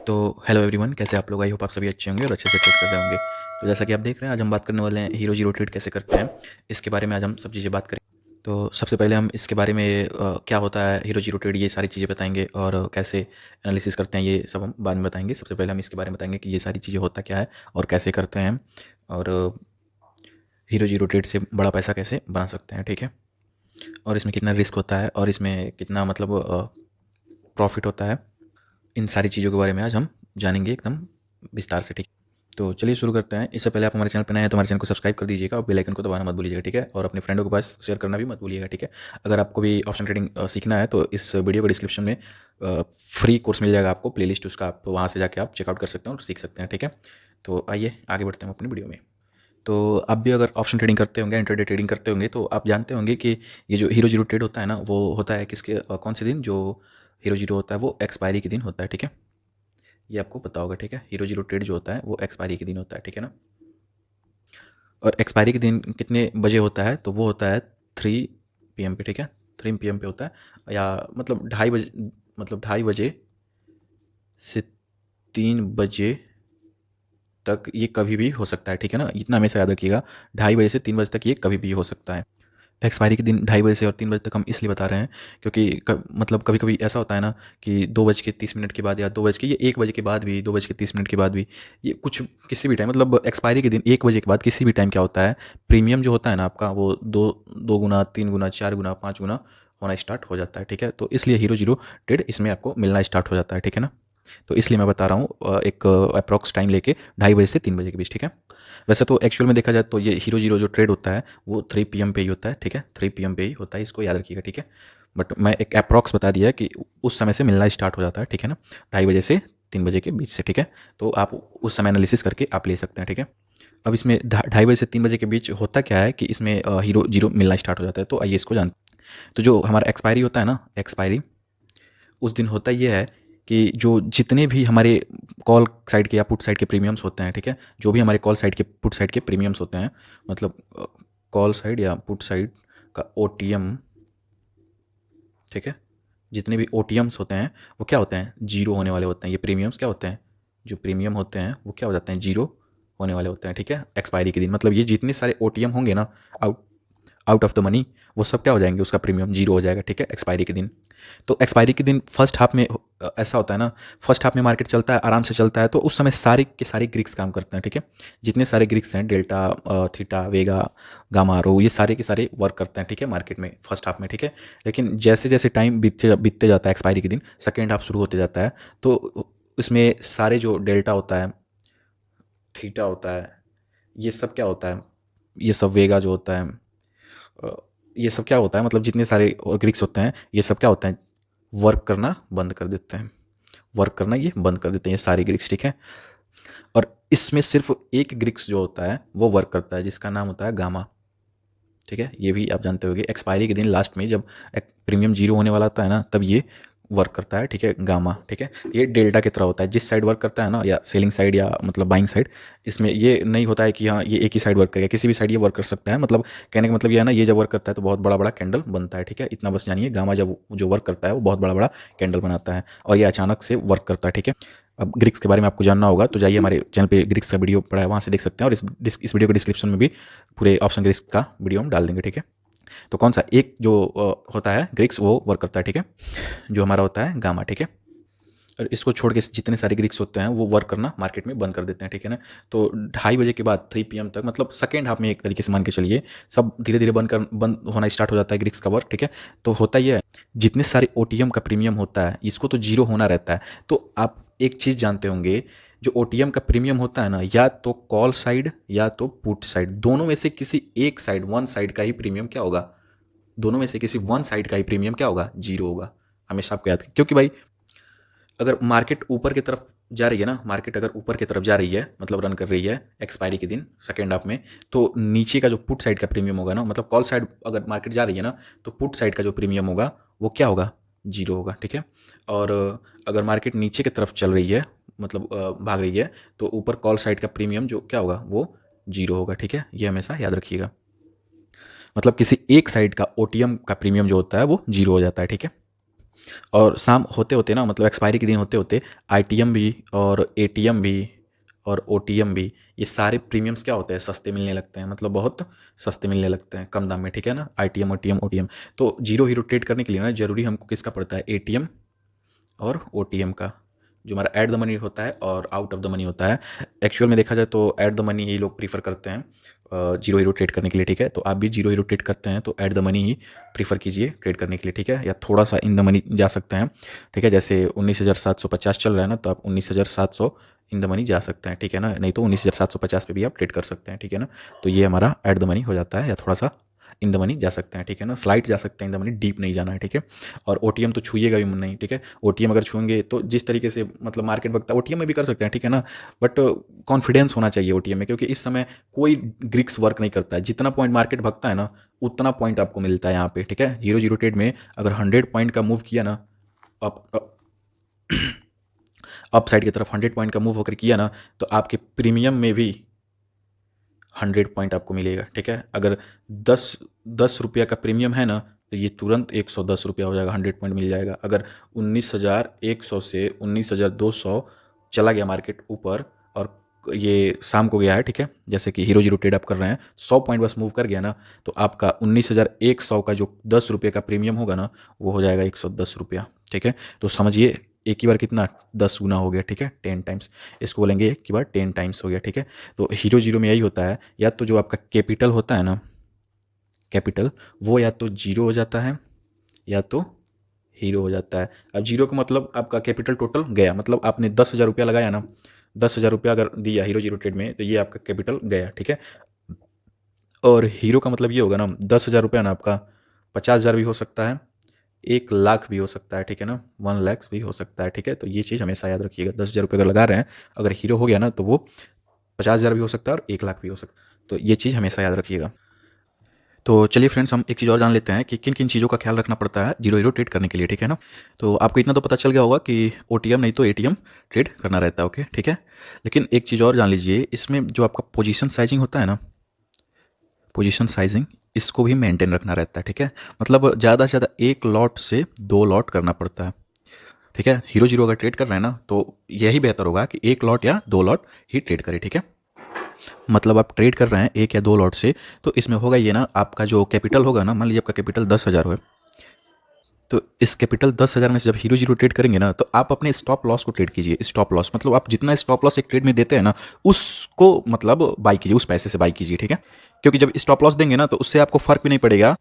तो hello everyone, कैसे आप लोग? आई होप आप सभी अच्छे होंगे और अच्छे से ट्रेड कर रहे होंगे। तो जैसा कि आप देख रहे हैं, आज हम बात करने वाले हैं हीरो जीरो ट्रेड कैसे करते हैं। इसके बारे में आज हम सब चीज़ें बात करें। तो सबसे पहले हम इसके बारे में क्या होता है हीरो जीरो ट्रेड, ये सारी चीज़ें बताएंगे और कैसे एनालिसिस करते हैं ये सब हम बाद में बताएंगे। सबसे पहले हम इसके बारे में बताएंगे कि ये सारी चीज़ें होता क्या है और कैसे करते हैं, और हीरो जीरो ट्रेड से बड़ा पैसा कैसे बना सकते हैं, ठीक है। और इसमें कितना रिस्क होता है और इसमें कितना मतलब प्रॉफिट होता है, इन सारी चीज़ों के बारे में आज हम जानेंगे एकदम विस्तार से, ठीक है। तो चलिए शुरू करते हैं। इससे पहले आप हमारे चैनल पर नए हैं तो हमारे चैनल को सब्सक्राइब कर दीजिएगा और बेल आइकन को दबाना मत भूलिएगा, ठीक है। और अपने फ्रेंडों के पास शेयर करना भी मत भूलिएगा, ठीक है। अगर आपको भी ऑप्शन ट्रेडिंग सीखना है तो इस वीडियो के डिस्क्रिप्शन में फ्री कोर्स मिल जाएगा आपको, प्लेलिस्ट उसका, आप वहाँ से जाके आप चेकआउट कर सकते हैं और सीख सकते हैं, ठीक है। तो आइए आगे बढ़ते हैं अपनी वीडियो में। तो आप भी अगर ऑप्शन ट्रेडिंग करते होंगे, इंट्राडे ट्रेडिंग करते होंगे, तो आप जानते होंगे कि ये जो हीरो जीरो ट्रेड होता है ना, वो होता है किसके कौन से दिन? जो हीरो जीरो होता है वो एक्सपायरी के दिन होता है, ठीक है। ये आपको पता होगा, ठीक है। हीरो जीरो ट्रेड जो होता है वो एक्सपायरी के दिन होता है, ठीक है ना। और एक्सपायरी के दिन कितने बजे होता है? तो वो होता है 3 PM पे, ठीक है। 3 PM पे होता है, या मतलब 2:30 बजे, मतलब 2:30 बजे से 3 बजे तक ये कभी भी हो सकता है, ठीक है ना। इतना हमेशा याद रखिएगा, 2:30 बजे से 3 बजे तक ये कभी भी हो सकता है। एक्सपायरी के दिन 2:30 बजे से और 3 बजे तक हम इसलिए बता रहे हैं क्योंकि मतलब कभी कभी ऐसा होता है ना कि 2:30 के बाद, या 2 बज के, ये 1 बजे के बाद भी, 2:30 के बाद भी, ये कुछ किसी भी टाइम, मतलब एक्सपायरी के दिन 1 बजे के बाद किसी भी टाइम क्या होता है, प्रीमियम जो होता है ना आपका, वो दो दो गुना, 3 गुना, 4 गुना, 5 गुना होना स्टार्ट हो जाता है, ठीक है। तो इसलिए हीरो जीरो ट्रेड इसमें आपको मिलना स्टार्ट हो जाता है, ठीक है ना। तो इसलिए मैं बता रहा हूँ एक अप्रॉक्स टाइम लेके 2:30 बजे से 3 बजे के बीच, ठीक है। वैसे तो एक्चुअल में देखा जाए तो ये हीरो जीरो जो ट्रेड होता है वो 3 PM पे ही होता है, ठीक है। 3 PM पे ही होता है, इसको याद रखिएगा, ठीक है। बट मैं एक अप्रॉक्स बता दिया कि उस समय से मिलना स्टार्ट हो जाता है, ठीक है ना, 2:30 बजे से 3 बजे के बीच से, ठीक है। तो आप उस समय एनालिसिस करके आप ले सकते हैं, ठीक है। अब इसमें 2:30 बजे से 3 बजे के बीच होता क्या है कि इसमें हीरो जीरो मिलना स्टार्ट हो जाता है। तो आइए इसको जानते हैं। तो जो हमारा एक्सपायरी होता है ना, एक्सपायरी उस दिन होता ये है कि जो जितने भी हमारे कॉल साइड के या पुट साइड के प्रीमियम्स होते हैं, ठीक है, जो भी हमारे कॉल साइड के पुट साइड के प्रीमियम्स होते हैं, मतलब कॉल साइड या पुट साइड का ओटीएम, ठीक है, जितने भी ओटीएम्स होते हैं वो क्या होते हैं? जीरो होने वाले होते हैं। ये प्रीमियम्स क्या होते हैं? जो प्रीमियम होते हैं वो क्या हो जाते हैं? जीरो होने वाले होते हैं, ठीक है, एक्सपायरी के दिन। मतलब ये जितने सारे ओटीएम होंगे ना, out out of the money, वो सब क्या हो जाएंगे? उसका प्रीमियम जीरो हो जाएगा, ठीक है, एक्सपायरी के दिन। तो एक्सपायरी के दिन फर्स्ट हाफ में ऐसा होता है ना, फर्स्ट हाफ में मार्केट चलता है, आराम से चलता है, तो उस समय सारे के सारे ग्रिक्स काम करते हैं, ठीक है। जितने सारे ग्रिक्स हैं, डेल्टा, थीटा, वेगा, गामा, रो, ये सारे के सारे वर्क करते हैं, ठीक है, मार्केट में फर्स्ट हाफ में, ठीक है। लेकिन जैसे जैसे टाइम बीतते बीतते जाता है एक्सपायरी के दिन, सेकेंड हाफ शुरू होते जाता है, तो इसमें सारे जो डेल्टा होता है, थीटा होता है, ये सब क्या होता है, ये सब वेगा जो होता है, अ, ये सब क्या होता है, मतलब जितने सारे और ग्रिक्स होते हैं ये सब क्या होते हैं? वर्क करना बंद कर देते हैं। वर्क करना ये बंद कर देते हैं ये सारे ग्रिक्स, ठीक है। और इसमें सिर्फ एक ग्रिक्स जो होता है वो वर्क करता है, जिसका नाम होता है गामा, ठीक है। ये भी आप जानते होंगे, एक्सपायरी के दिन लास्ट में जब प्रीमियम जीरो होने वाला होता है ना, तब ये वर्क करता है, ठीक है, गामा, ठीक है। ये डेल्टा की तरह होता है, जिस साइड वर्क करता है ना, या सेलिंग साइड या मतलब बाइंग साइड, इसमें ये नहीं होता है कि हाँ ये एक ही साइड वर्क करेगा, किसी भी साइड ये वर्क कर सकता है। मतलब कहने का मतलब ये है ना, ये जब वर्क करता है तो बहुत बड़ा बड़ा कैंडल बनता है, ठीक है। इतना बस जानिए, गामा जब जो वर्क करता है वो बहुत बड़ा बड़ा कैंडल बनाता है और ये अचानक से वर्क करता है, ठीक है। अब ग्रिक्स के बारे में आपको जानना होगा तो जाइए हमारे चैनल पे, ग्रिक्स का वीडियो पड़ा है, वहाँ से देख सकते हैं। और इस वीडियो के डिस्क्रिप्शन में भी पूरे ऑप्शन ग्रिक्स का वीडियो हम डाल देंगे, ठीक है। तो कौन सा एक जो होता है ग्रिक्स वो वर्क करता है, ठीक है, जो हमारा होता है गामा, ठीक है। और इसको छोड़ के जितने सारे ग्रिक्स होते हैं वो वर्क करना मार्केट में बंद कर देते हैं, ठीक है ना। तो 2:30 बजे के बाद 3 PM तक, मतलब सेकेंड हाफ में एक तरीके से मान के चलिए, सब धीरे धीरे बंद होना स्टार्ट हो जाता है ग्रिक्स का वर्क, ठीक है। तो होता यह है, जितने सारे ओटीएम का प्रीमियम होता है इसको तो जीरो होना रहता है। तो आप एक चीज़ जानते होंगे, जो ओटीएम का प्रीमियम होता है ना, या तो कॉल साइड या तो पुट साइड, दोनों में से किसी एक साइड, वन साइड का ही प्रीमियम क्या होगा? दोनों में से किसी वन साइड का ही प्रीमियम क्या होगा? जीरो होगा। हमेशा आपको याद, क्योंकि भाई अगर मार्केट ऊपर की तरफ जा रही है ना, मार्केट अगर ऊपर की तरफ जा रही है, मतलब रन कर रही है एक्सपायरी के दिन सेकेंड हाफ में, तो नीचे का जो पुट साइड का प्रीमियम होगा ना, मतलब कॉल साइड अगर मार्केट जा रही है ना, तो पुट साइड का जो प्रीमियम होगा वो क्या होगा? जीरो होगा, ठीक है। और अगर मार्केट नीचे की तरफ चल रही है, मतलब भाग रही है, तो ऊपर कॉल साइड का प्रीमियम जो क्या होगा? वो जीरो होगा, ठीक है। ये हमेशा याद रखिएगा। मतलब किसी एक साइड का ओटीएम का प्रीमियम जो होता है वो जीरो हो जाता है, ठीक है। और शाम होते होते ना, मतलब एक्सपायरी के दिन होते होते आईटीएम भी और एटीएम भी और ओटीएम भी, ये सारे प्रीमियम्स क्या होते हैं, सस्ते मिलने लगते हैं, मतलब बहुत सस्ते मिलने लगते हैं कम दाम में, ठीक है ना। आईटीएम ओटीएम ओटीएम, तो जीरो हीरो ट्रेड करने के लिए ना जरूरी हमको किसका पड़ता है, एटीएम और ओटीएम का, जो हमारा ऐट द मनी होता है और आउट ऑफ द मनी होता है। एक्चुअल में देखा जाए तो ऐट द मनी ही लोग प्रीफर करते हैं जीरो हीरो ट्रेड करने के लिए, ठीक है। तो आप भी जीरो हीरो ट्रेड करते हैं तो at the money he prefer कीजिए ट्रेड करने के लिए, ठीक है। या थोड़ा सा इन द मनी जा सकते हैं, ठीक है। जैसे 19,750 चल रहा है ना, तो आप 19,700 इन द मनी जा सकते हैं, ठीक है ना। नहीं तो 19,750 पे भी आप ट्रेड कर सकते हैं, ठीक है ना। तो ये हमारा ऐट द मनी हो जाता है, या थोड़ा सा इन द मनी जा सकते हैं, ठीक है ना। स्लाइड जा सकते हैं इन द मनी, डीप नहीं जाना है, ठीक है। और ओटीएम तो छूइएगा भी नहीं, ठीक है। ओटीएम अगर छूएंगे तो जिस तरीके से मतलब मार्केट भगता है, ओटीएम में भी कर सकते हैं, ठीक है ना। बट कॉन्फिडेंस होना चाहिए ओटीएम में, क्योंकि इस समय कोई ग्रिक्स वर्क नहीं करता है। जितना पॉइंट मार्केट भगता है ना, उतना पॉइंट आपको मिलता है यहाँ पे, ठीक है। हीरो जीरो ट्रेड में अगर 100 पॉइंट का मूव किया ना, अप साइड की तरफ 100 पॉइंट का मूव होकर किया ना, तो आपके प्रीमियम में भी 100 पॉइंट आपको मिलेगा, ठीक है। अगर 10 रुपया का प्रीमियम है ना, तो ये तुरंत 110 रुपया हो जाएगा, 100 पॉइंट मिल जाएगा। अगर 19,100 से 19,200 चला गया मार्केट ऊपर, और ये शाम को गया है, ठीक है, जैसे कि हीरो जीरो ट्रेड आप कर रहे हैं, 100 पॉइंट बस मूव कर गया ना, तो आपका 19,100 का जो 10 रुपये का प्रीमियम होगा ना, वो हो जाएगा 110 रुपया, ठीक है। तो समझिए एक ही बार कितना 10 गुना हो गया, ठीक है, 10 टाइम्स। इसको बोलेंगे एक ही बार 10 टाइम्स हो गया, ठीक है। तो हीरो जीरो में यही होता है, या तो जो आपका कैपिटल होता है ना, कैपिटल, वो या तो जीरो हो जाता है या तो हीरो हो जाता है। अब जीरो का मतलब आपका कैपिटल टोटल गया, मतलब आपने 10,000 रुपया लगाया ना, 10,000 रुपया अगर दिया हीरो जीरो ट्रेड में, तो ये आपका कैपिटल गया, ठीक है। और हीरो का मतलब ये होगा ना, 10,000 रुपया ना आपका 50,000 भी हो सकता है, 1 लाख भी हो सकता है, ठीक है ना, 1 लाख भी हो सकता है, ठीक है। तो ये चीज़ हमेशा याद रखिएगा, 10,000 रुपये अगर लगा रहे हैं, अगर हीरो हो गया ना, तो वो 50,000 भी हो सकता है और 1 लाख भी हो सकता है। तो ये चीज़ हमेशा याद रखिएगा। तो चलिए फ्रेंड्स, हम एक चीज़ और जान लेते हैं कि किन किन चीज़ों का ख्याल रखना पड़ता है जीरो हीरो ट्रेड करने के लिए, ठीक है ना। तो आपको इतना तो पता चल गया होगा कि ओटीएम नहीं तो एटीएम ट्रेड करना रहता है, ओके, ठीक है। लेकिन एक चीज़ और जान लीजिए, इसमें जो आपका पोजीशन साइजिंग होता है ना, पोजीशन साइजिंग, इसको भी मेंटेन रखना रहता है, ठीक है। मतलब ज़्यादा से ज़्यादा 1 लॉट से 2 लॉट करना पड़ता है, ठीक है। हीरो जीरो अगर ट्रेड कर रहे हैं ना, तो यही बेहतर होगा कि 1 लॉट या 2 लॉट ही ट्रेड करें, ठीक है। मतलब आप ट्रेड कर रहे हैं 1 या 2 लॉट से, तो इसमें होगा ये ना, आपका जो कैपिटल होगा ना, मान लीजिए आपका कैपिटल 10,000 है, तो इस कैपिटल 10,000 में से जब हीरो जीरो ट्रेड करेंगे ना, तो आप अपने स्टॉप लॉस को ट्रेड कीजिए। स्टॉप लॉस मतलब आप जितना स्टॉप लॉस एक ट्रेड में देते हैं ना, उसको मतलब बाई कीजिए, उस पैसे से बाई कीजिए, ठीक है। क्योंकि जब स्टॉप लॉस देंगे ना, तो उससे आपको फर्क भी नहीं पड़ेगा।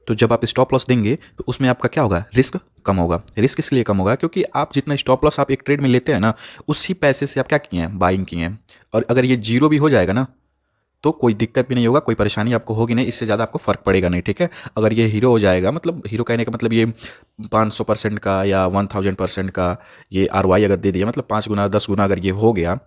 तो जब आप स्टॉप लॉस देंगे तो उसमें आपका क्या होगा, रिस्क कम होगा। रिस्क इसलिए कम होगा क्योंकि आप जितना स्टॉप लॉस आप एक ट्रेड में लेते हैं ना, उसी पैसे से आप क्या किए हैं, बाइंग किए हैं। और अगर ये जीरो भी हो जाएगा ना, तो कोई दिक्कत भी नहीं होगा, कोई परेशानी आपको होगी नहीं, इससे ज़्यादा आपको फ़र्क पड़ेगा नहीं, ठीक है। अगर ये हीरो हो जाएगा, मतलब हीरो कहने का मतलब ये 500% का या 1000% का ये आरवाई अगर दे दिया, मतलब 5 गुना 10 गुना अगर ये हो गया,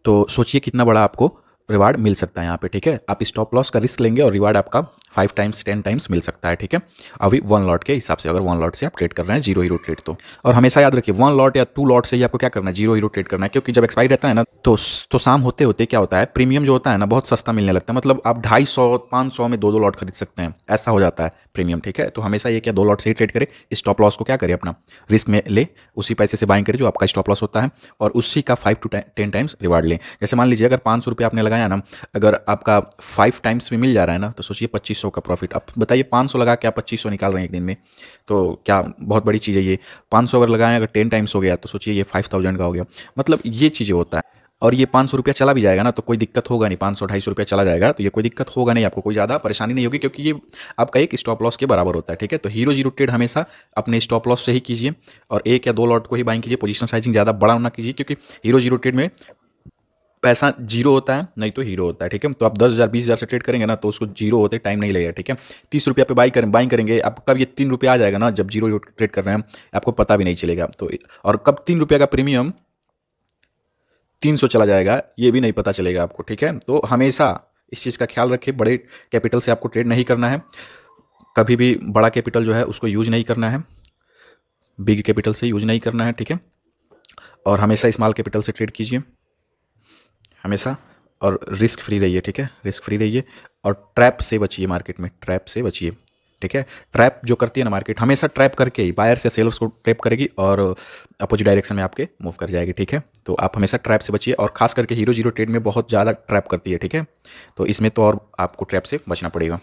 तो सोचिए कितना बड़ा आपको रिवार्ड मिल सकता है यहाँ पे, ठीक है। आप स्टॉप लॉस का रिस्क लेंगे और रिवार्ड आपका 5 टाइम्स 10 टाइम्स मिल सकता है, ठीक है। अभी 1 लॉट के हिसाब से, अगर 1 लॉट से आप ट्रेड कर रहे हैं जीरो हीरो ट्रेड तो। और हमेशा याद रखिए 1 लॉट या 2 लॉट से ही आपको क्या करना है, जीरो हीरो ट्रेड करना है। क्योंकि जब एक्सपायरी रहता है ना, तो शाम होते होते क्या होता है, प्रीमियम जो होता है ना, बहुत सस्ता मिलने लगता है। मतलब आप 250 500 में 2 2 लॉट खरीद सकते हैं, ऐसा हो जाता है प्रीमियम, ठीक है। तो हमेशा ये क्या 2 लॉट से ही ट्रेड करें। स्टॉप लॉस को क्या करें, अपना रिस्क में ले, उसी पैसे से बाइंग करें जो आपका स्टॉप लॉस होता है, और उसी का 5 to 10 टाइम्स रिवार्ड लें। जैसे मान लीजिए अगर 500 रुपये आपने लगाया ना, अगर आपका 5 टाइम्स में मिल जा रहा है ना, तो सोचिए 2500 का प्रॉफिट। अब बताइए 500 लगा के आप 2500 निकाल रहे हैं एक दिन में, तो क्या बहुत बड़ी चीज़ है ये। 500 अगर लगाएं, अगर 10 टाइम्स हो गया, तो सोचिए ये 5000 का हो गया। मतलब ये चीज़ें होता है। और ये 500 रुपया चला भी जाएगा ना, तो कोई दिक्कत होगा नहीं। 500 250 रुपया चला जाएगा तो ये कोई दिक्कत होगा नहीं, आपको कोई ज़्यादा परेशानी नहीं होगी, क्योंकि ये आपका एक स्टॉप लॉस के बराबर होता है, ठीक है। तो हीरो जीरो ट्रेड हमेशा अपने स्टॉप लॉस से ही कीजिए, और 1 या 2 लॉट को ही बाइंग कीजिए। पोजीशन साइजिंग ज़्यादा बड़ा ना कीजिए, क्योंकि हीरो जीरो ट्रेड में पैसा जीरो होता है, नहीं तो हीरो होता है, ठीक है। तो आप 10,000 20,000 से ट्रेड करेंगे ना, तो उसको जीरो होते टाइम नहीं लगेगा, ठीक है। 30 रुपया पे बाइंग करेंगे, आप कब ये 3 रुपया आ जाएगा ना, जब जीरो ट्रेड कर रहे हैं, आपको पता भी नहीं चलेगा। तो और कब 3 रुपया का प्रीमियम 300 चला जाएगा, ये भी नहीं पता चलेगा आपको, ठीक है। तो हमेशा इस चीज़ का ख्याल रखें, बड़े कैपिटल से आपको ट्रेड नहीं करना है। कभी भी बड़ा कैपिटल जो है उसको यूज नहीं करना है, बिग कैपिटल से यूज नहीं करना है, ठीक है। और हमेशा स्मॉल कैपिटल से ट्रेड कीजिए हमेशा, और रिस्क फ्री रहिए, ठीक है, रिस्क फ्री रहिए। और ट्रैप से बचिए, मार्केट में ट्रैप से बचिए। ठीक है। ट्रैप जो करती है ना मार्केट, हमेशा ट्रैप करके ही बायर्स या सेलर्स को ट्रैप करेगी और अपोजिट डायरेक्शन में आपके मूव कर जाएगी, ठीक है। तो आप हमेशा ट्रैप से बचिए, और खास करके हीरो जीरो ट्रेड में बहुत ज़्यादा ट्रैप करती है, ठीक है। तो इसमें तो और आपको ट्रैप से बचना पड़ेगा।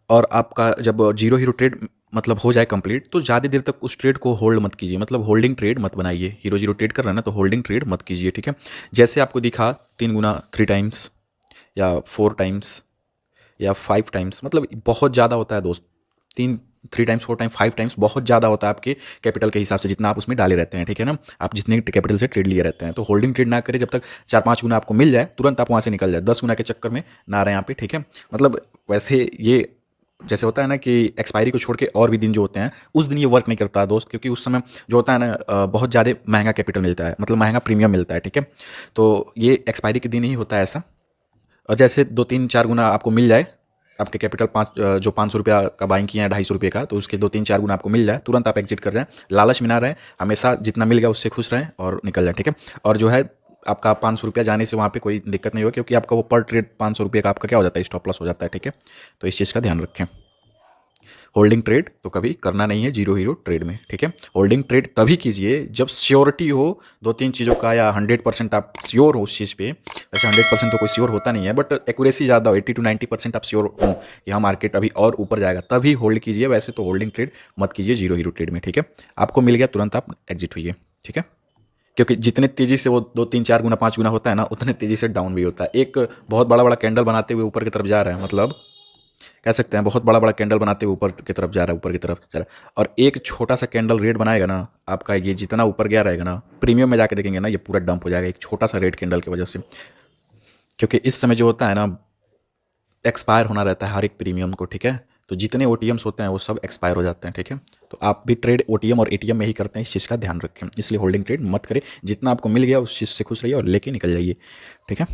और आपका जब जीरो हीरो ट्रेड मतलब हो जाए कंप्लीट, तो ज़्यादा देर तक उस ट्रेड को होल्ड मत कीजिए, मतलब होल्डिंग ट्रेड मत बनाइए। हीरो जीरो ट्रेड कर रहे हैं ना, तो होल्डिंग ट्रेड मत कीजिए, ठीक है। जैसे आपको दिखा 3 गुना 3 टाइम्स या 4 टाइम्स या 5 टाइम्स, मतलब बहुत ज़्यादा होता है दोस्त। 3 टाइम्स 4 टाइम्स 5 टाइम्स बहुत ज़्यादा होता है आपके कैपिटल के हिसाब से, जितना आप उसमें डाले रहते हैं, ठीक है ना। आप जितने कैपिटल से ट्रेड लिए रहते हैं, तो होल्डिंग ट्रेड ना करें। जब तक 4-5 गुना आपको मिल जाए, तुरंत आप वहाँ से निकल जाए। 10 गुना के चक्कर में ना रहे यहाँ पे, ठीक है। मतलब वैसे ये जैसे होता है ना कि एक्सपायरी को छोड़ के और भी दिन जो होते हैं, उस दिन ये वर्क नहीं करता दोस्त, क्योंकि उस समय जो होता है ना बहुत ज़्यादा महंगा कैपिटल मिलता है, मतलब महंगा प्रीमियम मिलता है, ठीक है। तो ये एक्सपायरी के दिन ही होता है ऐसा। और जैसे 2-3-4 गुना आपको मिल जाए, आपके कैपिटल जो 500 रुपया का बाइंग किए हैं 250 रुपये का, तो उसके 2-3-4 गुना आपको मिल जाए, तुरंत आप एग्जिट कर जाएं। लालच में ना रहें, हमेशा जितना मिल गया उससे खुश रहें और निकल जाए, ठीक है। और जो है आपका 500 रुपया जाने से वहाँ पे कोई दिक्कत नहीं होगी, क्योंकि आपका वो पर ट्रेड 500 रुपये का आपका क्या हो जाता है, स्टॉप लॉस हो जाता है, ठीक है। तो इस चीज़ का ध्यान रखें। होल्डिंग ट्रेड तो कभी करना नहीं है जीरो हीरो ट्रेड में, ठीक है। होल्डिंग ट्रेड तभी कीजिए जब श्योरिटी हो 2-3 चीज़ों का, या 100% आप श्योर हो उस चीज़ पे। वैसे 100% तो कोई श्योर होता नहीं है, बट एक्यूरेसी ज़्यादा हो, 80-90% आप श्योर हो कि हाँ मार्केट अभी और ऊपर जाएगा, तभी होल्ड कीजिए। वैसे तो होल्डिंग ट्रेड मत कीजिए जीरो हीरो ट्रेड में, ठीक है। आपको मिल गया तुरंत आप एग्जिट हुइए, ठीक है। क्योंकि जितने तेज़ी से वो 2-3-4 गुना 5 गुना होता है ना, उतने तेज़ी से डाउन भी होता है। एक बहुत बड़ा बड़ा कैंडल बनाते हुए ऊपर की तरफ जा रहा है, मतलब कह सकते हैं बहुत बड़ा बड़ा कैंडल बनाते हुए ऊपर की तरफ जा रहा है, ऊपर की तरफ जा रहा है। और एक छोटा सा कैंडल रेड बनाएगा ना, आपका ये जितना ऊपर गया रहेगा ना, प्रीमियम में जाके देखेंगे ना, ये पूरा डंप हो जाएगा एक छोटा सा रेड कैंडल की वजह से। क्योंकि इस समय जो होता है ना, एक्सपायर होना रहता है हर एक प्रीमियम को, ठीक है। तो जितने ओटीएम्स होते हैं वो सब एक्सपायर हो जाते हैं, ठीक है। तो आप भी ट्रेड ओटीएम और एटीएम में ही करते हैं, इस चीज़ का ध्यान रखें। इसलिए होल्डिंग ट्रेड मत करें, जितना आपको मिल गया उस चीज़ से खुश रहिए और लेके निकल जाइए, ठीक है।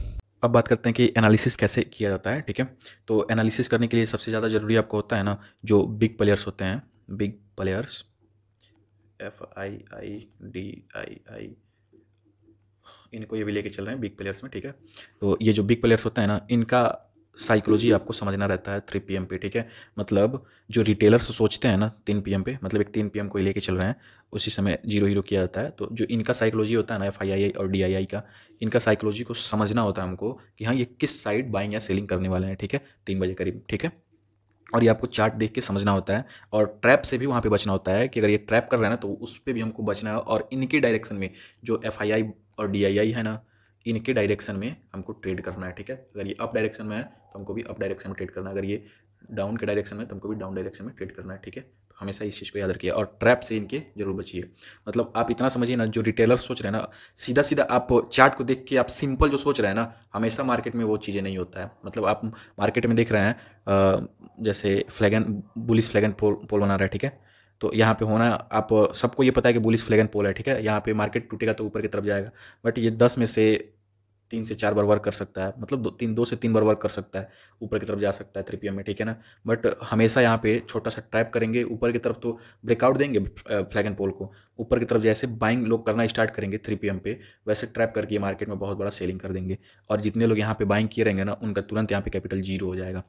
अब बात करते हैं कि एनालिसिस कैसे किया जाता है, ठीक है। तो एनालिसिस करने के लिए सबसे ज़्यादा ज़रूरी आपको होता है ना, जो बिग प्लेयर्स होते हैं, बिग प्लेयर्स, FIIDII, इनको ये भी लेके चल रहे हैं बिग प्लेयर्स में, ठीक है। तो ये जो बिग प्लेयर्स होते हैं ना, इनका साइकोलॉजी आपको समझना रहता है 3 PM पे, ठीक है। मतलब जो रिटेलर्स सोचते हैं ना 3 PM पे, मतलब एक 3 PM को ही लेके चल रहे हैं, उसी समय जीरो हीरो किया जाता है। तो जो इनका साइकोलॉजी होता है ना, FII और DII का, इनका साइकोलॉजी को समझना होता है हमको कि हाँ ये किस साइड बाइंग या सेलिंग करने वाले हैं, ठीक है, 3 बजे करीब, ठीक है। और ये आपको चार्ट देख के समझना होता है, और ट्रैप से भी वहाँ पे बचना होता है कि अगर ये ट्रैप कर रहे हैं ना, तो उस पर भी हमको बचना है। और इनके डायरेक्शन में जो FII और DII है ना, इनके डायरेक्शन में हमको ट्रेड करना है, ठीक है। अगर ये अप डायरेक्शन में है तो हमको भी अप डायरेक्शन में ट्रेड करना है, अगर ये डाउन के डायरेक्शन में तो हमको भी डाउन डायरेक्शन में ट्रेड करना है, ठीक है। तो हमेशा इस चीज़ को याद रखिए, और ट्रैप से इनके जरूर बचिए। मतलब आप इतना समझिए ना, जो रिटेलर सोच रहे हैं ना, सीधा सीधा आप चार्ट को देख के आप सिंपल जो सोच रहे हैं ना, हमेशा मार्केट में वो चीज़ें नहीं होता है। मतलब आप मार्केट में देख रहे हैं जैसे flag and bullish flag and pole बना रहा है, ठीक है। तो यहाँ पे होना, आप सबको ये पता है कि बुलिश फ्लैग एंड पोल है, ठीक है। यहाँ पे मार्केट टूटेगा तो ऊपर की तरफ जाएगा, बट ये 10 में से 3 से 4 बार वर्क कर सकता है, मतलब 2 से 3 बार वर्क कर सकता है, ऊपर की तरफ जा सकता है 3 PM में, ठीक है ना। बट हमेशा यहाँ पे छोटा सा ट्रैप करेंगे ऊपर की तरफ, तो ब्रेकआउट देंगे फ्लैग एंड पोल को, ऊपर की तरफ जैसे बाइंग लोग करना स्टार्ट करेंगे 3 PM पे, वैसे ट्रैप करके मार्केट में बहुत बड़ा सेलिंग कर देंगे। और जितने लोग यहाँ पे बाइंग किए रहेंगे ना, उनका तुरंत यहाँ पे कैपिटल जीरो हो जाएगा।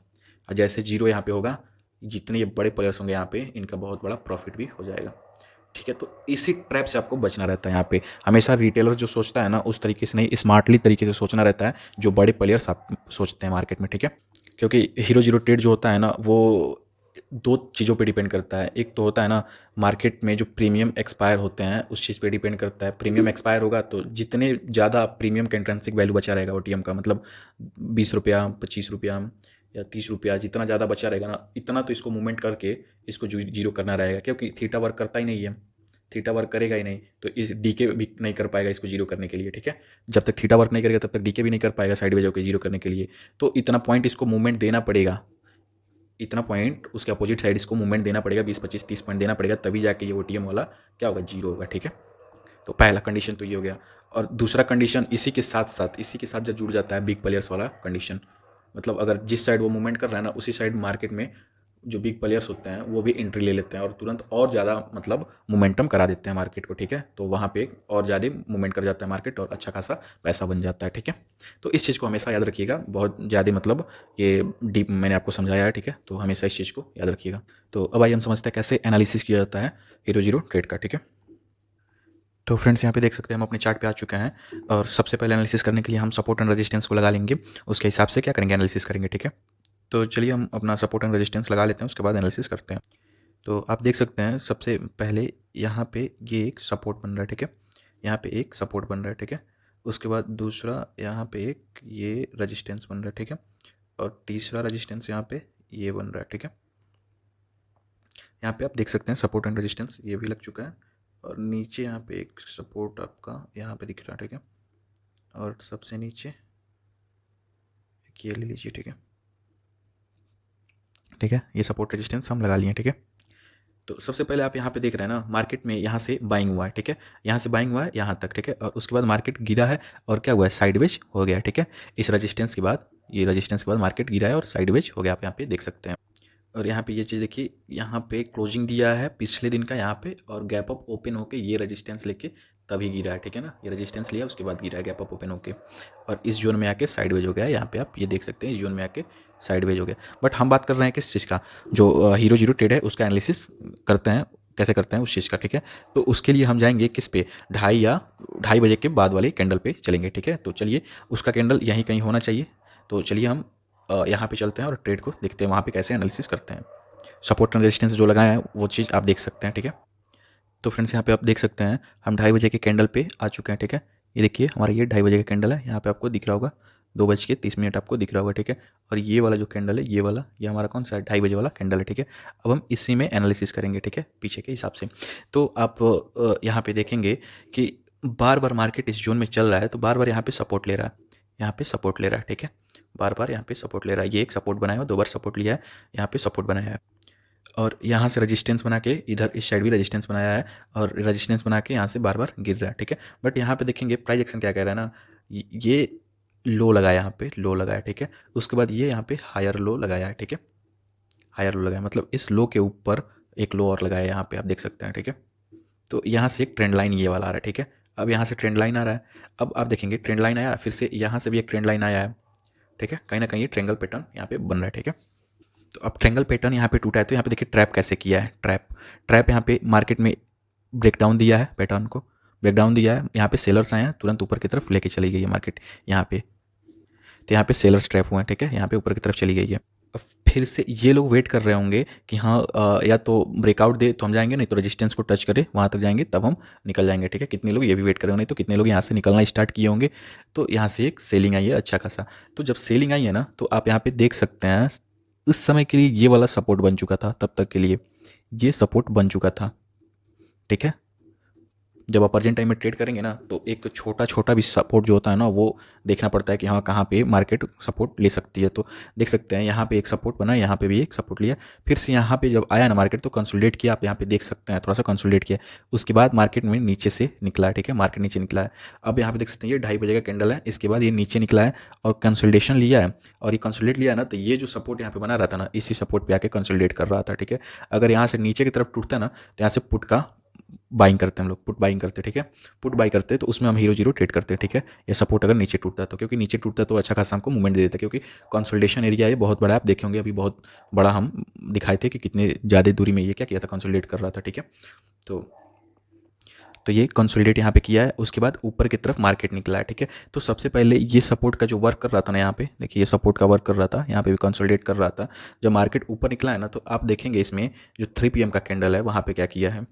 और जैसे जीरो यहाँ पे होगा, जितने ये बड़े प्लेयर्स होंगे यहाँ पे, इनका बहुत बड़ा प्रॉफिट भी हो जाएगा, ठीक है। तो इसी ट्रैप से आपको बचना रहता है यहाँ पे। हमेशा रिटेलर जो सोचता है ना, उस तरीके से नहीं, स्मार्टली तरीके से सोचना रहता है, जो बड़े प्लेयर्स आप सोचते हैं मार्केट में, ठीक है। क्योंकि हीरो जीरो ट्रेड जो होता है ना, वो 2 चीज़ों पे डिपेंड करता है। एक तो होता है ना, मार्केट में जो प्रीमियम एक्सपायर होते हैं उस चीज़ पे डिपेंड करता है। प्रीमियम एक्सपायर होगा तो जितने ज़्यादा प्रीमियम का इंट्रेंसिक वैल्यू बचा रहेगा ओटीएम का, मतलब 20 रुपया 25 रुपया या 30 रुपया, जितना ज़्यादा बचा रहेगा ना, इतना तो इसको मूवमेंट करके इसको जीरो करना रहेगा। क्योंकि थीटा वर्क करता ही नहीं है, थीटा वर्क करेगा ही नहीं, तो इस डीके भी नहीं कर पाएगा इसको जीरो करने के लिए, ठीक है। जब तक थीटा वर्क नहीं करेगा तब तक डीके भी नहीं कर पाएगा साइड वेज होकर जीरो करने के लिए। तो इतना पॉइंट इसको मूवमेंट देना पड़ेगा, इतना पॉइंट उसके अपोजिट साइड इसको मूवमेंट देना पड़ेगा, 20-25-30 पॉइंट देना पड़ेगा, तभी जाके ये ओटीएम वाला क्या होगा, जीरो होगा, ठीक है। तो पहला कंडीशन तो ये हो गया। और दूसरा कंडीशन इसी के साथ जब जुड़ जाता है बिग प्लेयर्स वाला कंडीशन, मतलब अगर जिस साइड वो मूवमेंट कर रहा है ना, उसी साइड मार्केट में जो बिग प्लेयर्स होते हैं वो भी एंट्री ले लेते हैं और तुरंत और ज़्यादा मतलब मोमेंटम करा देते हैं मार्केट को, ठीक है। तो वहाँ पे और ज़्यादा मूवमेंट कर जाता है मार्केट और अच्छा खासा पैसा बन जाता है, ठीक है। तो इस चीज़ को हमेशा याद रखिएगा, बहुत ज़्यादा मतलब ये डीप मैंने आपको समझाया है, ठीक है। तो हमेशा इस चीज़ को याद रखिएगा। तो अब आइए हम समझते हैं कैसे एनालिसिस किया जाता है हीरो जीरो ट्रेड का, ठीक है। तो फ्रेंड्स यहाँ पे देख सकते हैं हम अपने चार्ट पे आ चुके हैं और सबसे पहले एनालिसिस करने के लिए हम सपोर्ट एंड रेजिस्टेंस को लगा लेंगे, उसके हिसाब से क्या करेंगे, एनालिसिस करेंगे, ठीक है। तो चलिए हम अपना सपोर्ट एंड रेजिस्टेंस लगा लेते हैं, उसके बाद एनालिसिस करते हैं। तो आप देख सकते हैं सबसे पहले यहाँ पे ये एक सपोर्ट बन रहा है, ठीक है। यहाँ पे एक सपोर्ट बन रहा है, ठीक है। उसके बाद दूसरा यहाँ पे एक ये रेजिस्टेंस बन रहा है, ठीक है। और तीसरा रेजिस्टेंस यहाँ पे ये बन रहा है, ठीक है। यहाँ पे आप देख सकते हैं सपोर्ट एंड रेजिस्टेंस ये भी लग चुका है और नीचे यहाँ पे एक सपोर्ट आपका यहाँ पे दिख रहा है, ठीक है। और सबसे नीचे ये ले लीजिए, ठीक है। ठीक है, ये सपोर्ट रेजिस्टेंस हम लगा लिए, ठीक है। तो सबसे पहले आप यहाँ पे देख रहे हैं ना, मार्केट में यहाँ से बाइंग हुआ है, ठीक है। यहाँ से बाइंग हुआ है यहाँ तक, ठीक है। और उसके बाद मार्केट गिरा है और क्या हुआ है, साइडवेज हो गया है, ठीक है। इस रजिस्टेंस के बाद, ये रजिस्टेंस के बाद मार्केट गिरा है और साइडवेज हो गया, आप यहाँ पे देख सकते हैं। और यहाँ पे ये चीज़ देखिए, यहाँ पे क्लोजिंग दिया है पिछले दिन का यहाँ पे और गैप अप ओपन होके ये रेजिस्टेंस लेके तभी गिरा है, ठीक है ना। ये रेजिस्टेंस लिया उसके बाद गिरा है गैप अप ओपन होके और इस जोन में आके साइडवेज हो गया है। यहाँ पे आप ये देख सकते हैं इस जोन में आके साइडवेज हो गया। बट हम बात कर रहे हैं किस चीज़ का, जो हीरो जीरो ट्रेड है उसका एनालिसिस करते हैं, कैसे करते हैं उस चीज़ का, ठीक है। तो उसके लिए हम जाएंगे किस पे, 2:30 के बाद वाले कैंडल पे चलेंगे, ठीक है। तो चलिए उसका कैंडल यहीं कहीं होना चाहिए। तो चलिए हम यहाँ पे चलते हैं और ट्रेड को देखते हैं वहाँ पे कैसे एनालिसिस करते हैं। सपोर्ट एंड रेजिस्टेंस जो लगाया है वो चीज़ आप देख सकते हैं, ठीक है। तो फ्रेंड्स यहाँ पे आप देख सकते हैं हम 2:30 के कैंडल पे आ चुके हैं, ठीक है। ये देखिए हमारा ये 2:30 का कैंडल है, यहाँ पे आपको दिख रहा होगा 2:30 आपको दिख रहा होगा, ठीक है। और ये वाला जो कैंडल है, ये वाला, ये हमारा कौन सा है, 2:30 वाला कैंडल है, ठीक है। अब हम इसी में एनालिसिस करेंगे, ठीक है, पीछे के हिसाब से। तो आप यहाँ पे देखेंगे कि बार बार मार्केट इस जोन में चल रहा है, तो बार बार यहाँ पे सपोर्ट ले रहा है, यहाँ पे सपोर्ट ले रहा है, ठीक है। बार बार यहाँ पे सपोर्ट ले रहा है, ये एक सपोर्ट बनाया है, 2 बार सपोर्ट लिया है, यहाँ पे सपोर्ट बनाया है और यहाँ से रेजिस्टेंस बना के इधर इस साइड भी रेजिस्टेंस बनाया है और रेजिस्टेंस बना के यहाँ से बार बार गिर रहा है, ठीक है। बट यहाँ पे देखेंगे प्राइस एक्शन क्या कह रहा है ना, ये लो लगाया, यहाँ पे लो लगाया, ठीक है। उसके बाद ये यहाँ पे हायर लो लगाया है, ठीक है। हायर लो लगाया मतलब इस लो के ऊपर एक लो और लगाया है, यहाँ पे आप देख सकते हैं, ठीक है। तो यहाँ से एक ट्रेंड लाइन ये वाला आ रहा है, ठीक है। अब यहाँ से ट्रेंड लाइन आ रहा है, अब आप देखेंगे ट्रेंड लाइन आया, फिर से यहाँ से भी एक ट्रेंड लाइन आया है, ठीक है। कहीं ना कहीं ये ट्रेंगल पैटर्न यहाँ पे बन रहा है, ठीक है। तो अब ट्रेंगल पैटर्न यहाँ पे टूटा है, तो यहाँ पे देखिए ट्रैप कैसे किया है, ट्रैप यहाँ पे मार्केट में ब्रेकडाउन दिया है, पैटर्न को ब्रेकडाउन दिया है। यहाँ पे सेलर्स आए हैं, तुरंत ऊपर की तरफ लेके चली गई है मार्केट यहाँ पे। तो यहाँ पे सेलर्स ट्रैप हुए हैं, ठीक है, यहाँ पे ऊपर की तरफ चली गई है। अब फिर से ये लोग वेट कर रहे होंगे कि हाँ या तो ब्रेकआउट दे तो हम जाएंगे, नहीं तो रेजिस्टेंस को टच करे वहाँ तक जाएंगे तब हम निकल जाएंगे, ठीक है। कितने लोग ये भी वेट कर रहे होंगे, नहीं तो कितने लोग यहाँ से निकलना स्टार्ट किए होंगे। तो यहाँ से एक सेलिंग आई है अच्छा खासा। तो जब सेलिंग आई है ना, तो आप यहाँ पे देख सकते हैं उस समय के लिए ये वाला सपोर्ट बन चुका था, तब तक के लिए ये सपोर्ट बन चुका था, ठीक है। जब आप अर्जेंट टाइम में ट्रेड करेंगे ना, तो एक छोटा छोटा भी सपोर्ट जो होता है ना, वो देखना पड़ता है कि हाँ कहाँ पे मार्केट सपोर्ट ले सकती है। तो देख सकते हैं यहाँ पे एक सपोर्ट बना, यहाँ पे भी एक सपोर्ट लिया, फिर से यहाँ पे जब आया ना मार्केट तो कंसोलिडेट किया, आप यहाँ पे देख सकते हैं थोड़ा सा कंसोलिडेट किया, उसके बाद मार्केट में नीचे से निकला है, ठीक है। मार्केट नीचे निकला है। अब यहाँ पे देख सकते हैं ये 2:30 का कैंडल है, इसके बाद ये नीचे निकला है और कंसोलिडेशन लिया है। और ये कंसोलिडेट लिया ना, तो ये जो सपोर्ट यहाँ पे बना रहा था ना, इसी सपोर्ट पे आके कंसोलिडेट कर रहा था, ठीक है। अगर यहाँ से नीचे की तरफ टूटता ना, तो यहाँ से पुट का बाइंग करते हैं हम लोग, पुट बाइंग करते हैं, ठीक है। पुट बाई करते हैं तो उसमें हम हीरो जीरो ट्रेड करते हैं, ठीक है। ये सपोर्ट अगर नीचे टूटता है तो, क्योंकि नीचे टूटता है तो अच्छा खासा हमको मूवमेंट दे देता है, क्योंकि कंसोलिडेशन एरिया ये बहुत बड़ा है, आप देखे होंगे अभी बहुत बड़ा हम दिखाए थे कि कितने ज़्यादा दूरी में ये क्या किया था, कंसोलिडेट कर रहा था, ठीक है। तो ये कंसोलिडेट यहाँ पे किया है, उसके बाद ऊपर की तरफ मार्केट निकला है, ठीक है। तो सबसे पहले ये सपोर्ट का जो वर्क कर रहा था ना, यहाँ पे देखिए ये सपोर्ट का वर्क कर रहा था, यहाँ पे भी कंसोलिडेट कर रहा था। जब मार्केट ऊपर निकला है ना, तो आप देखेंगे इसमें जो 3 PM का कैंडल है वहाँ पे क्या किया है।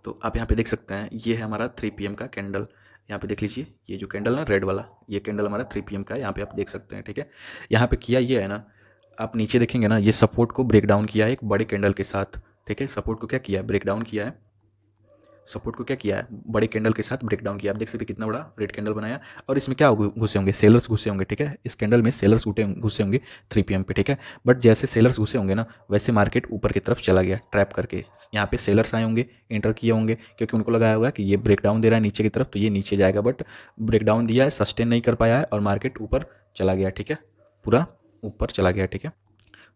तो आप यहाँ पे देख सकते हैं ये है हमारा 3 PM का कैंडल, यहाँ पे देख लीजिए ये जो कैंडल ना रेड वाला, ये कैंडल हमारा 3 PM का है, यहाँ पे आप देख सकते हैं, ठीक है। यहाँ पे किया ये है ना, आप नीचे देखेंगे ना, ये सपोर्ट को ब्रेक डाउन किया है एक बड़े कैंडल के साथ, ठीक है। सपोर्ट को क्या किया है, ब्रेक डाउन किया है, सपोर्ट को क्या किया है, बड़े कैंडल के साथ ब्रेक डाउन किया। आप देख सकते हैं कितना बड़ा रेड कैंडल बनाया और इसमें क्या घुसे होंगे, सेलर्स घुसे होंगे, ठीक है। इस कैंडल में सेलर्स घुसे होंगे 3 PM पे, ठीक है। बट जैसे सेलर्स घुसे होंगे ना, वैसे मार्केट ऊपर की तरफ चला गया ट्रैप करके। यहाँ पे सेलर्स आए होंगे, एंटर किए होंगे, क्योंकि उनको लगाया होगा कि ये ब्रेक डाउन दे रहा है नीचे की तरफ, तो ये नीचे जाएगा। बट ब्रेक डाउन दिया है, सस्टेन नहीं कर पाया है और मार्केट ऊपर चला गया, ठीक है, पूरा ऊपर चला गया, ठीक है।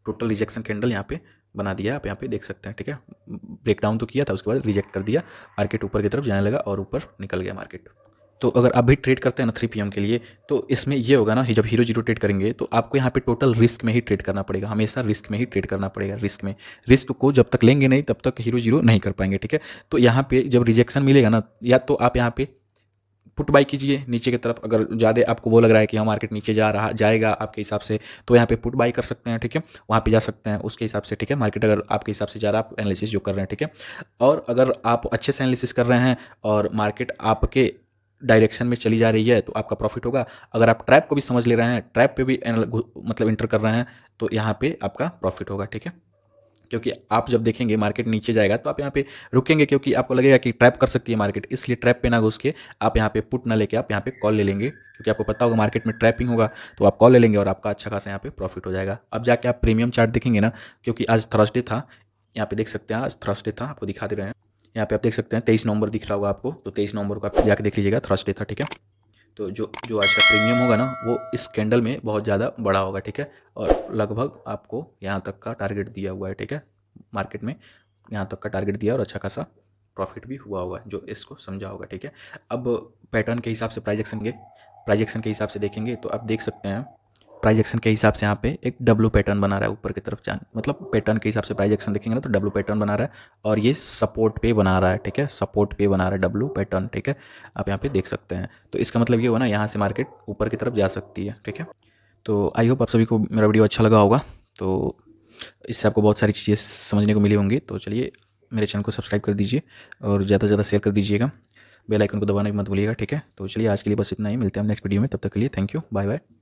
टोटल रिजेक्शन कैंडल यहाँ पे बना दिया, आप यहाँ पे देख सकते हैं, ठीक है। ब्रेक डाउन तो किया था, उसके बाद रिजेक्ट कर दिया, मार्केट ऊपर की तरफ जाने लगा और ऊपर निकल गया मार्केट। तो अगर आप भी ट्रेड करते हैं ना 3 PM के लिए, तो इसमें ये होगा ना, जब हीरो जीरो ट्रेड करेंगे तो आपको यहाँ पे टोटल रिस्क में ही ट्रेड करना पड़ेगा, हमेशा रिस्क में ही ट्रेड करना पड़ेगा। रिस्क में, रिस्क को जब तक लेंगे नहीं तब तक हीरो जीरो नहीं कर पाएंगे, ठीक है। तो यहाँ पे जब रिजेक्शन मिलेगा ना, या तो आप यहाँ पे पुट बाई कीजिए नीचे की तरफ, अगर ज़्यादा आपको वो लग रहा है कि हाँ मार्केट नीचे जाएगा आपके हिसाब से, तो यहाँ पे पुट बाई कर सकते हैं, ठीक है। वहाँ पे जा सकते हैं उसके हिसाब से, ठीक है। मार्केट अगर आपके हिसाब से जा रहा है, आप एनालिसिस जो कर रहे हैं, ठीक है। और अगर आप अच्छे से एनालिसिस कर रहे हैं और मार्केट आपके डायरेक्शन में चली जा रही है तो आपका प्रॉफिट होगा। अगर आप ट्रैप को भी समझ ले रहे हैं, ट्रैप पे भी मतलब इंटर कर रहे हैं, तो यहाँ पे आपका प्रॉफिट होगा, ठीक है। क्योंकि आप जब देखेंगे मार्केट नीचे जाएगा तो आप यहाँ पे रुकेंगे, क्योंकि आपको लगेगा कि ट्रैप कर सकती है मार्केट, इसलिए ट्रैप पे ना घुस के आप यहाँ पे पुट ना लेके आप यहाँ पे कॉल ले लेंगे, क्योंकि आपको पता होगा मार्केट में ट्रैपिंग होगा, तो आप कॉल ले लेंगे और आपका अच्छा खासा यहाँ पे प्रॉफिट हो जाएगा। अब जाके आप प्रीमियम चार्ट देखेंगे ना, क्योंकि आज थर्सडे था, यहाँ पे देख सकते हैं, आज थर्सडे था, आपको दिखा दे रहे हैं। यहाँ पे आप देख सकते हैं 23 नवंबर दिख रहा होगा आपको, तो 23 नवंबर को आप जाके देख लीजिएगा, थर्सडे था, ठीक है। तो जो जो आज का प्रीमियम होगा ना, वो इस कैंडल में बहुत ज़्यादा बड़ा होगा, ठीक है। और लगभग आपको यहाँ तक का टारगेट दिया हुआ है, ठीक है। मार्केट में यहाँ तक का टारगेट दिया और अच्छा खासा प्रॉफिट भी हुआ होगा, जो इसको समझा होगा, ठीक है। अब पैटर्न के हिसाब से प्राइजेक्शन के हिसाब से देखेंगे तो आप देख सकते हैं, प्राइजेक्शन के हिसाब से यहाँ पे एक डब्लू पैटर्न बना रहा है ऊपर की तरफ जान, मतलब पैटर्न के हिसाब से प्राइजेक्शन देखेंगे ना तो डब्लू पैटर्न बना रहा है और ये सपोर्ट पे बना रहा है, ठीक है। सपोर्ट पे बना रहा है डब्लू पैटर्न, ठीक है। आप यहाँ पे देख सकते हैं, तो इसका मतलब ये हुआ ना, यहाँ से मार्केट ऊपर की तरफ जा सकती है, ठीक है। तो आई होप आप सभी को मेरा वीडियो अच्छा लगा होगा, तो इससे आपको बहुत सारी चीज़ें समझने को मिली होंगी। तो चलिए मेरे चैनल को सब्सक्राइब कर दीजिए और ज़्यादा से ज़्यादा शेयर कर दीजिएगा, बेल आइकन को दबाना भी मत भूलिएगा, ठीक है। तो चलिए आज के लिए बस इतना ही, मिलते हैं हम नेक्स्ट वीडियो में, तब तक के लिए थैंक यू, बाय बाय।